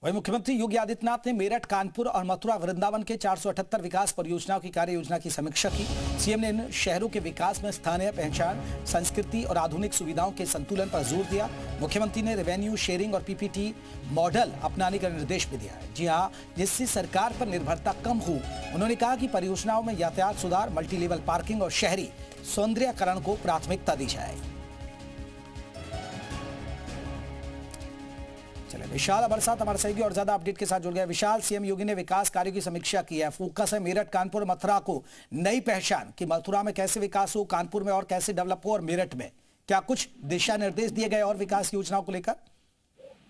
वहीं मुख्यमंत्री योगी आदित्यनाथ ने मेरठ, कानपुर और मथुरा वृंदावन के 478 विकास परियोजनाओं की कार्य योजना की समीक्षा की। सीएम ने इन शहरों के विकास में स्थानीय पहचान, संस्कृति और आधुनिक सुविधाओं के संतुलन पर जोर दिया। मुख्यमंत्री ने रेवेन्यू शेयरिंग और पीपीटी मॉडल अपनाने का निर्देश भी दिया है। जी हां, जिससे सरकार पर निर्भरता कम हो। उन्होंने कहा कि परियोजनाओं में यातायात सुधार, मल्टी लेवल पार्किंग और शहरी सौंदर्यीकरण को प्राथमिकता दी जाए। चलिए, विशाल हमारे साथ हमारे सहयोगी और ज्यादा अपडेट के साथ जुड़ गया। विशाल, सीएम योगी ने विकास कार्यों की समीक्षा की है। फोकस है मेरठ, कानपुर, मथुरा को नई पहचान कि मथुरा में कैसे विकास हो, कानपुर में और कैसे डेवलप हो और मेरठ में क्या कुछ दिशा निर्देश दिए गए और विकास योजनाओं को लेकर?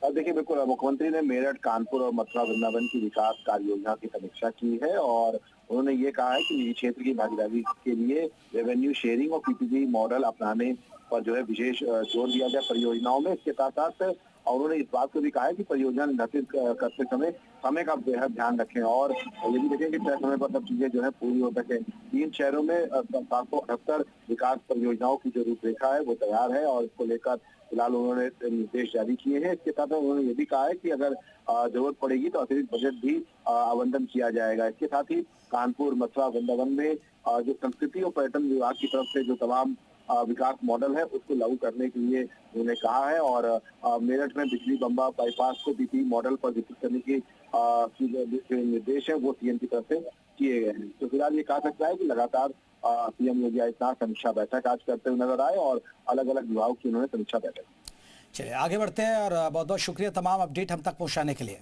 देखिए, बिल्कुल मुख्यमंत्री ने मेरठ, कानपुर और मथुरा वृंदावन की विकास कार्य योजना की समीक्षा की है और उन्होंने ये कहा है कि निजी क्षेत्र की भागीदारी के लिए रेवेन्यू शेयरिंग और पीपीपी मॉडल अपनाने पर जो है विशेष जोर दिया गया परियोजनाओं में। इसके साथ साथ और उन्होंने इस बात को भी कहा है कि परियोजना निर्धारित करते समय का बेहद ध्यान रखें और ये भी देखें कि तय समय पर सब चीजें जो है पूरी हो सके। 3 शहरों में 778 विकास परियोजनाओं की जो रूपरेखा है वो तैयार है और इसको लेकर फिलहाल उन्होंने निर्देश जारी किए हैं। इसके साथ उन्होंने ये भी कहा है कि अगर जरूरत पड़ेगी तो अतिरिक्त बजट भी आवंटन किया जाएगा। इसके साथ ही कानपुर, मथुरा, वृंदावन में जो संस्कृति और पर्यटन विभाग की तरफ से जो तमाम विकास मॉडल है उसको लागू करने के लिए उन्होंने कहा है और मेरठ में बिजली बम्बा बाईपास को पीपीपी मॉडल पर विकसित करने की निर्देश है वो सीएम की तरफ से किए गए हैं। तो फिलहाल ये कहा सकता है कि लगातार सीएम योगी आदित्यनाथ समीक्षा बैठक आज करते हुए नजर आए और अलग अलग विभागों की उन्होंने समीक्षा बैठक। चलिए, आगे बढ़ते हैं और बहुत बहुत शुक्रिया तमाम अपडेट हम तक पहुंचाने के लिए।